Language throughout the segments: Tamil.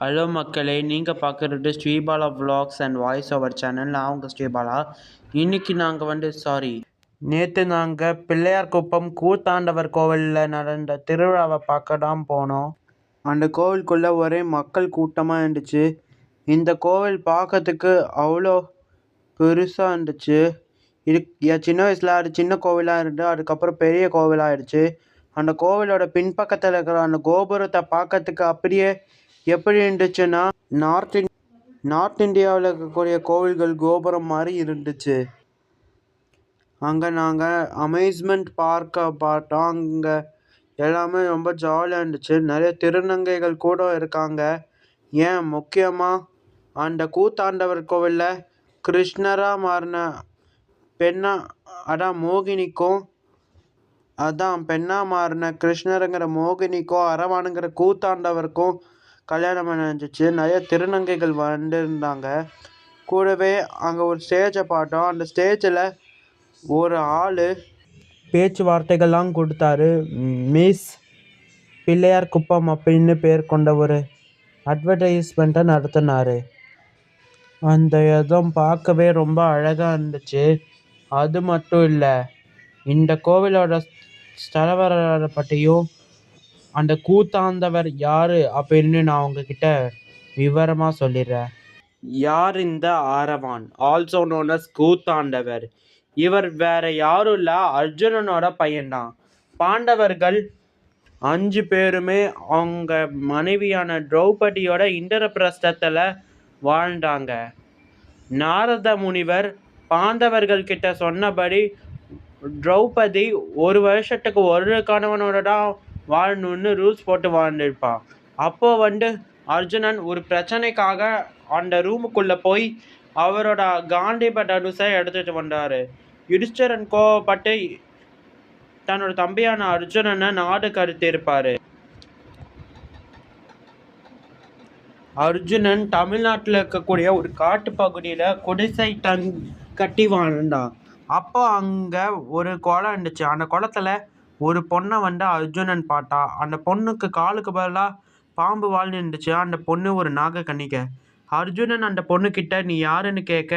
ஹலோ மக்களே, நீங்கள் பார்க்குறது Sribala vlogs and voice over channel. நான் உங்கள் ஸ்ரீபாலா. இன்னைக்கு நாங்கள் நேற்று நாங்கள் பிள்ளையார்குப்பம் கூத்தாண்டவர் கோவிலில் நடந்த திருவிழாவை பார்க்க தான் போனோம். அந்த கோவிலுக்குள்ளே ஒரே மக்கள் கூட்டமாக இருந்துச்சு. இந்த கோவில் பார்க்கறதுக்கு அவ்வளோ பெருசாக இருந்துச்சு. இது என் சின்ன வயசில் அது சின்ன கோவிலாக இருந்து அதுக்கப்புறம் பெரிய கோவிலாகிடுச்சு. அந்த கோவிலோட பின்பக்கத்தில் இருக்கிற அந்த கோபுரத்தை பார்க்கறதுக்கு அப்படியே எப்படி இருந்துச்சுன்னா நார்த் இந்தியாவில் இருக்கக்கூடிய கோவில்கள் கோபுரம் மாதிரி இருந்துச்சு. அங்கே நாங்கள் அமேஸ்மெண்ட் பார்க்கை பார்த்தோம். அங்கே எல்லாமே ரொம்ப ஜாலியாக இருந்துச்சு. நிறைய திருநங்கைகள் கூட இருக்காங்க. ஏன் முக்கியமாக அந்த கூத்தாண்டவர் கோவிலில் கிருஷ்ணராக மாறின பெண்ணாக மாறின கிருஷ்ணருங்கிற மோகினிக்கும் அரவானுங்கிற கூத்தாண்டவருக்கும் கல்யாணம் நடந்துச்சு. நிறைய திருநங்கைகள் வந்துருந்தாங்க. கூடவே அங்கே ஒரு ஸ்டேஜை பார்த்தோம். அந்த ஸ்டேஜில் ஒரு ஆள் பேச்சுவார்த்தைகள்லாம் கொடுத்தாரு. மிஸ் பிள்ளையார் குப்பம் அப்படின்னு பேர் கொண்ட ஒரு அட்வர்டைஸ்மெண்ட்டை நடத்தினார். அந்த இடம் பார்க்கவே ரொம்ப அழகாக இருந்துச்சு. அது மட்டும் இல்லை, இந்த கோவிலோட ஸ்தல வரலாறை பற்றியும் அந்த கூத்தாண்டவர் யார் அப்படின்னு நான் உங்ககிட்ட விவரமாக சொல்லிடுறேன். யார் இந்த ஆரவான், ஆல்சோ நோன் அஸ் கூத்தாண்டவர்? இவர் வேற யாரும் இல்லை, அர்ஜுனனோட பையன்தான். பாண்டவர்கள் 5 பேருமே அவங்க மனைவியான திரௌபதியோட இந்திரபிரஸ்தத்தில் வாழ்ந்தாங்க. நாரத முனிவர் பாண்டவர்கள் கிட்ட சொன்னபடி திரௌபதி 1 வருஷத்துக்கு ஒரு கணவனோட தான் வாழணும்னு ரூல்ஸ் போட்டு வாழ்ந்துருப்பான். அப்போது அர்ஜுனன் ஒரு பிரச்சனைக்காக அந்த ரூமுக்குள்ளே போய் அவரோட காண்டீப தனுசை எடுத்துகிட்டு வந்தார். யுதிஷ்டிரன் கோவப்பட்டு தன்னோட தம்பியான அர்ஜுனனை நாடு கடத்தியிருப்பார். அர்ஜுனன் தமிழ்நாட்டில் இருக்கக்கூடிய ஒரு காட்டு பகுதியில் குடிசை கட்டி வாழ்ந்தான். அப்போ அங்கே ஒரு குளம் இருந்துச்சு. அந்த குளத்துல ஒரு பொண்ணை அர்ஜுனன் பார்த்தா. அந்த பொண்ணுக்கு காலுக்கு பதிலாக பாம்பு வாழ்ந்து இருந்துச்சு. அந்த பொண்ணு ஒரு நாகக்கன்னிகை. அர்ஜுனன் அந்த பொண்ணுக்கிட்ட, நீ யாருன்னு கேட்க,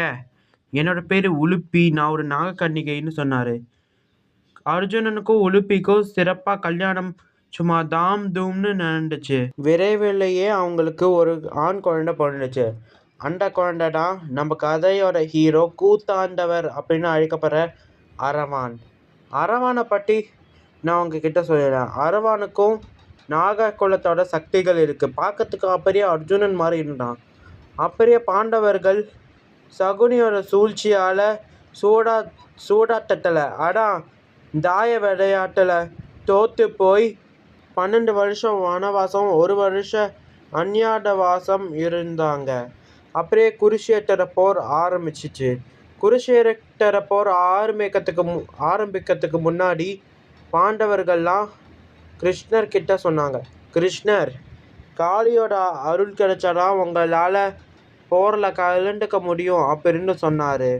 என்னோட பேர் உலுப்பி, நான் ஒரு நாகக்கன்னிகைன்னு சொன்னார். அர்ஜுனனுக்கும் உலுப்பிக்கும் சிறப்பாக கல்யாணம் சும்மா தாம் தூம்னு நடந்துச்சு. விரைவிலேயே அவங்களுக்கு ஒரு ஆண் குழந்தை பிறந்துச்சு. அந்த குழந்தை தான் நம்ம கதையோட ஹீரோ கூத்தாண்டவர் அப்படின்னு அழைக்கப்படுற அரவான். அரவானை பற்றி நான் உங்ககிட்ட சொல்லிடுறேன். அரவானுக்கும் நாக குலத்தோட சக்திகள் இருக்குது. பார்க்கறதுக்கு அப்படியே அர்ஜுனன் மாதிரி இருந்தான். அப்படியே பாண்டவர்கள் சகுனியோட சூழ்ச்சியால் சூடாட்டத்தில் தாய விளையாட்டில் தோற்று போய் 12 வருஷம் வனவாசம், 1 வருஷம் அந்நியாதவாசம் இருந்தாங்க. அப்படியே குருஷேத்திர போர் ஆரம்பிச்சிச்சு. குருஷேத்திர போர் ஆரம்பிக்கிறதுக்கு முன்னாடி பாண்டவர்கள்லாம் கிருஷ்ணர் கிட்ட சொன்னாங்க, கிருஷ்ணர், காளியோட அருள் கிடைச்சாதான் உங்களால் போரில் கலந்துக்க முடியும் அப்படின்னு சொன்னார்.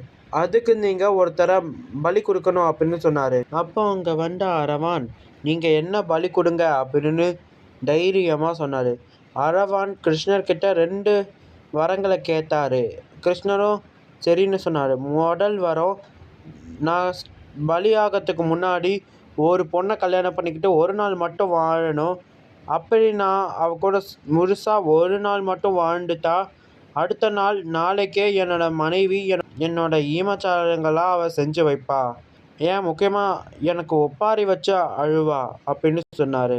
அதுக்கு நீங்கள் ஒருத்தரை பலி கொடுக்கணும் அப்படின்னு சொன்னார். அப்போ அங்கே அரவான், நீங்கள் என்ன பலி கொடுங்க அப்படின்னு தைரியமாக சொன்னார். அரவான் கிருஷ்ணர்கிட்ட 2 வரங்களை கேட்டார். கிருஷ்ணரும் சரின்னு சொன்னார். முதல் வரம், நான் பலியாகிறதுக்கு முன்னாடி ஒரு பொண்ணை கல்யாணம் பண்ணிக்கிட்டு 1 நாள் மட்டும் வாழணும். அப்படி நான் அவ கூட முழுசாக 1 நாள் மட்டும் வாழ்ந்துட்டா அடுத்த நாளைக்கே என்னோட மனைவி என்னோட ஈமச்சாரங்களாக அவள் செஞ்சு வைப்பா. ஏன் முக்கியமாக எனக்கு ஒப்பாரி வச்சு அழுவா அப்படின்னு சொன்னார்.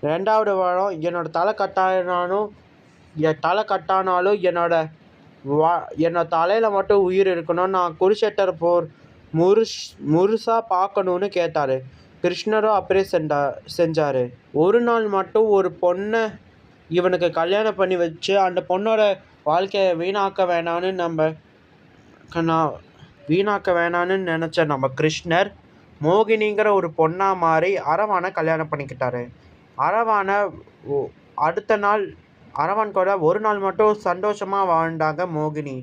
2வது வாரம், என்னோட தலை கட்டானாலும் என்னோட தலையில் மட்டும் உயிர் இருக்கணும். நான் குருஷேத்திர போர் முழுசாக பார்க்கணுன்னு கேட்டார். கிருஷ்ணரும் அப்படியே செஞ்சார். 1 நாள் மட்டும் ஒரு பொண்ணை இவனுக்கு கல்யாணம் பண்ணி வச்சு அந்த பொண்ணோட வாழ்க்கையை வீணாக்க வேணான்னு நினச்ச நம்ம கிருஷ்ணர் மோகினிங்கிற ஒரு பொண்ணாக மாறி அரவானை கல்யாணம் பண்ணிக்கிட்டாரு. அடுத்த நாள் அரவான் கூட 1 நாள் மட்டும் சந்தோஷமாக வாழ்ந்தாங்க மோகினி.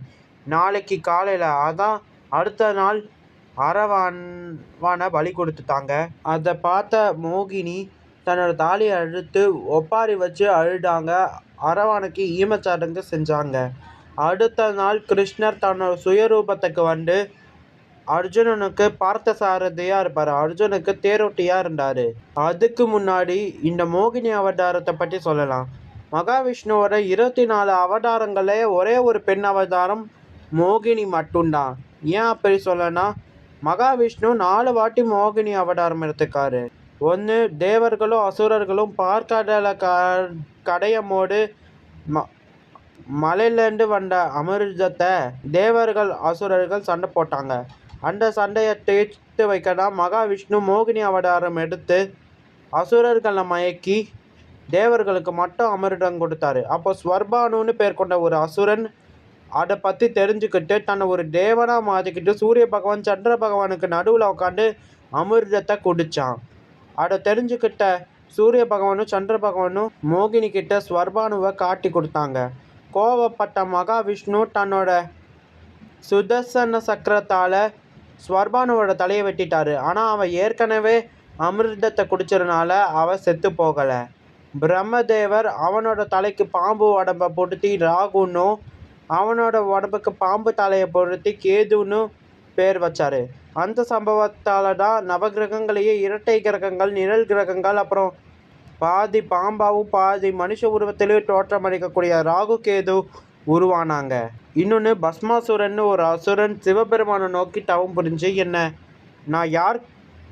நாளைக்கு காலையில், அடுத்த நாள் அரவானை பலி கொடுத்துட்டாங்க. அதை பார்த்த மோகினி தன்னோட தாலியை அழுத்து ஒப்பாரி வச்சு அழுதாங்க. அரவானுக்கு ஈமச்சடங்கு செஞ்சாங்க. அடுத்த நாள் கிருஷ்ணர் தன்னோட சுயரூபத்துக்கு வந்து அர்ஜுனனுக்கு பார்த்த சாரதியாக இருப்பார். அர்ஜுனுக்கு தேரோட்டியாக இருந்தார். அதுக்கு முன்னாடி இந்த மோகினி அவதாரத்தை பற்றி சொல்லலாம். மகாவிஷ்ணுவோட 24 அவதாரங்களே ஒரே ஒரு பெண் அவதாரம் மோகினி மட்டும்தான். ஏன் அப்படி சொல்லனா, மகாவிஷ்ணு 4 வாட்டி மோகினி அவதாரம் எடுத்துக்காரு. ஒன்று, தேவர்களும் அசுரர்களும் பார்க்கடலை கடையமோடு மலையிலேருந்து வந்த அமிர்தத்தை தேவர்கள் அசுரர்கள் சண்டை போட்டாங்க. அந்த சண்டையை தேய்த்து வைக்கதான் மகாவிஷ்ணு மோகினி அவதாரம் எடுத்து அசுரர்களை மயக்கி தேவர்களுக்கு மட்டும் அமிர்தம் கொடுத்தாரு. அப்போ ஸ்வர்பானுன்னு பேர் கொண்ட ஒரு அசுரன் அதை பற்றி தெரிஞ்சுக்கிட்டு தன்னை ஒரு தேவனாக மாற்றிக்கிட்டு சூரிய பகவான் சந்திர பகவானுக்கு நடுவில் உட்காந்து அமிர்தத்தை குடித்தான். அதை தெரிஞ்சுக்கிட்ட சூரிய பகவானும் சந்திர பகவானும் மோகினி கிட்ட ஸ்வர்பானுவை காட்டி கொடுத்தாங்க. கோவப்பட்ட மகாவிஷ்ணு தன்னோட சுதர்சன சக்கரத்தால் ஸ்வர்பானுவோட தலையை வெட்டிட்டாரு. ஆனால் அவன் ஏற்கனவே அமிர்தத்தை குடிச்சதுனால அவன் செத்து போகலை. பிரம்மதேவர் அவனோட தலைக்கு பாம்பு உடம்பை பொருத்தி ராகுன்னும் அவனோட உடம்புக்கு பாம்பு தலையை பொருத்தி கேதுன்னு பேர் வச்சார். அந்த சம்பவத்தால் தான் நவகிரகங்களையே இரட்டை கிரகங்கள், நிழல் கிரகங்கள், அப்புறம் பாதி பாம்பாவும் பாதி மனுஷ உருவத்திலேயே தோற்றமளிக்கக்கூடிய ராகு கேது உருவானாங்க. இன்னொன்று, பஸ்மாசுரன் ஒரு அசுரன் சிவபெருமானை நோக்கி தவம் புரிஞ்சு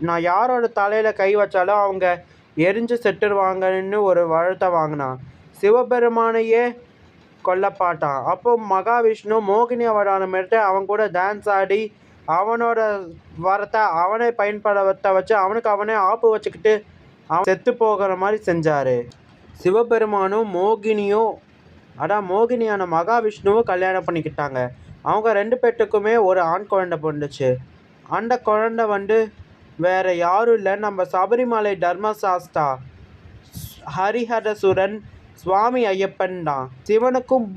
நான் யாரோட தலையில் கை வச்சாலும் அவங்க எரிஞ்சு செத்துருவாங்கன்னு ஒரு வாழ்த்தை வாங்கினான். சிவபெருமானையே கொல்லப்பாட்டான். அப்போ மகாவிஷ்ணு மோகினி அவதாரம் எடுத்து அவன் கூட டான்ஸ் ஆடி அவனோட வரத்தை அவனை பயன்படுத்த வச்சு அவனுக்கு அவனே ஆப்பு வச்சுக்கிட்டு அவன் செத்து போகிற மாதிரி செஞ்சார். சிவபெருமானும் மோகினியான மகாவிஷ்ணுவும் கல்யாணம் பண்ணிக்கிட்டாங்க. அவங்க 2 பேர்த்துக்குமே ஒரு ஆண் குழந்தை பிறந்துச்சு. அந்த குழந்தை வேற யாரும் இல்லை, நம்ம சபரிமலை தர்மசாஸ்தா ஹரிஹரசுரன் சுவாமி ஐயப்பன் தான். சிவனுக்கும்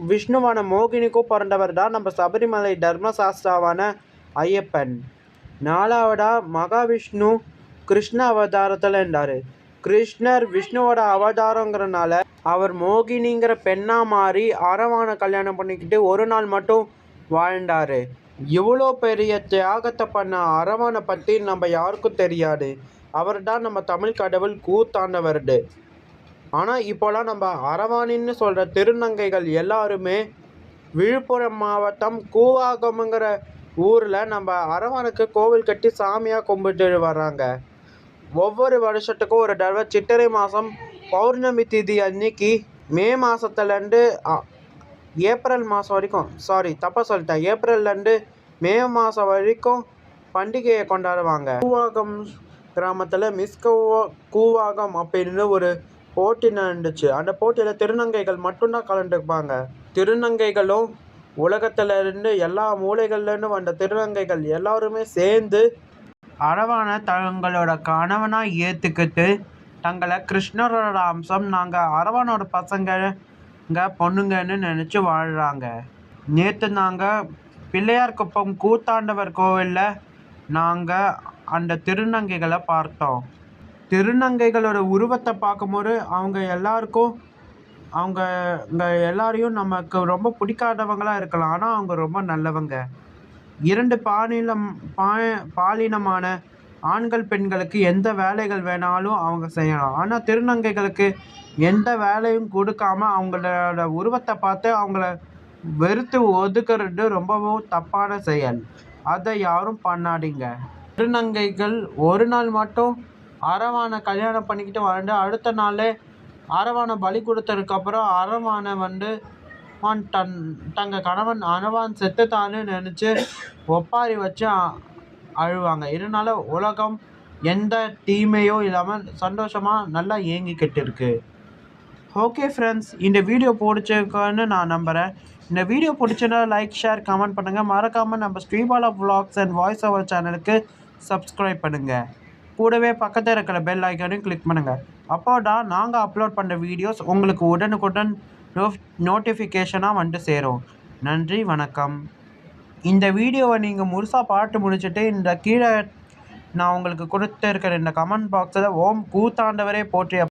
விஷ்ணுவான மோகினிக்கும் பிறந்தவர் தான் நம்ம சபரிமலை தர்மசாஸ்தாவான ஐயப்பன். 4வதா மகாவிஷ்ணு கிருஷ்ண அவதாரத்தில் இருந்தார். கிருஷ்ணர் விஷ்ணுவோட அவதாரங்கிறனால அவர் மோகினிங்கிற பெண்ணாக மாறி அரவானை கல்யாணம் பண்ணிக்கிட்டு ஒரு நாள் மட்டும் வாழ்ந்தார். இவ்வளோ பெரிய தியாகத்தை பண்ண அரவானை பற்றி நம்ம யாருக்கும் தெரியாது. அவர் தான் நம்ம தமிழ் கடவுள் கூத்தாண்டவர். ஆனால் இப்போலாம் நம்ம அரவானின்னு சொல்கிற திருநங்கைகள் எல்லாருமே விழுப்புரம் மாவட்டம் கூவாகம்ங்கிற ஊரில் நம்ம அரவானுக்கு கோவில் கட்டி சாமியாக கும்பிட்டு வர்றாங்க. ஒவ்வொரு வருஷத்துக்கும் ஒரு தடவை சித்திரை மாதம் பௌர்ணமி திதி அன்னைக்கு மே மாதத்துலேருந்து ஏப்ரல் மாதம் வரைக்கும், ஏப்ரல்லேருந்து மே மாதம் வரைக்கும் பண்டிகையை கொண்டாடுவாங்க. கூவாகம் கிராமத்தில் கூவாகம் அப்படின்னு ஒரு போட்டி நடந்துச்சு. அந்த போட்டியில் திருநங்கைகள் மட்டும்தான் கலந்துருப்பாங்க. திருநங்கைகளும் உலகத்திலேருந்து எல்லா மூலைகள்லேருந்து வந்த திருநங்கைகள் எல்லாருமே சேர்ந்து அரவானை தங்களோட கணவனாக ஏற்றுக்கிட்டு தங்களை கிருஷ்ணரோட அம்சம், நாங்கள் அரவானோட பசங்க பொண்ணுங்கன்னு நினச்சி வாழ்கிறாங்க. நேற்று நாங்கள் பிள்ளையார்குப்பம் கூத்தாண்டவர் கோவிலில் நாங்கள் அந்த திருநங்கைகளை பார்த்தோம். திருநங்கைகளோட உருவத்தை பார்க்கும்போது அவங்க எல்லாரையும் நமக்கு ரொம்ப பிடிக்காதவங்களாக இருக்கலாம், ஆனால் அவங்க ரொம்ப நல்லவங்க. 2 பாலினமான ஆண்கள் பெண்களுக்கு எந்த வேலைகள் வேணாலும் அவங்க செய்யலாம். ஆனால் திருநங்கைகளுக்கு எந்த வேலையும் கொடுக்காம அவங்களோட உருவத்தை பார்த்து அவங்கள வெறுத்து ஒதுக்கிறது ரொம்பவும் தப்பான செயல். அதை யாரும் பண்ணாதீங்க. திருநங்கைகள் ஒரு நாள் மட்டும் அரவானை கல்யாணம் பண்ணிக்கிட்டு வாழ்ந்து அடுத்த நாளே அரவானை பலி கொடுத்ததுக்கப்புறம் அரவானை தங்கள் கணவன் அரவான் செத்துத்தான்னு நினச்சி ஒப்பாரி வச்சு அழுவாங்க. இதனால் உலகம் எந்த தீமையும் இல்லாமல் சந்தோஷமாக நல்லா இயங்கிக்கிட்டு இருக்கு. ஓகே ஃப்ரெண்ட்ஸ், இந்த வீடியோ பிடிச்சிருக்குன்னு நான் நம்புகிறேன். இந்த வீடியோ பிடிச்சிருந்தா லைக், ஷேர், கமெண்ட் பண்ணுங்கள். மறக்காமல் நம்ம Sribala vlogs and voice over சேனலுக்கு சப்ஸ்கிரைப் பண்ணுங்கள். கூடவே பக்கத்தில் இருக்கிற பெல் ஐக்கானையும் கிளிக் பண்ணுங்கள். அப்போ தான் நாங்கள் அப்லோட் பண்ணுற வீடியோஸ் உங்களுக்கு உடனுக்குடன் நோட்டிஃபிகேஷனாக சேரும். நன்றி, வணக்கம். இந்த வீடியோவை நீங்கள் முழுசாக பார்த்து முடிச்சுட்டு இந்த கீழே நான் உங்களுக்கு கொடுத்துருக்கிற இந்த கமெண்ட் பாக்ஸில் ஓம் கூத்தாண்டவரே போற்றி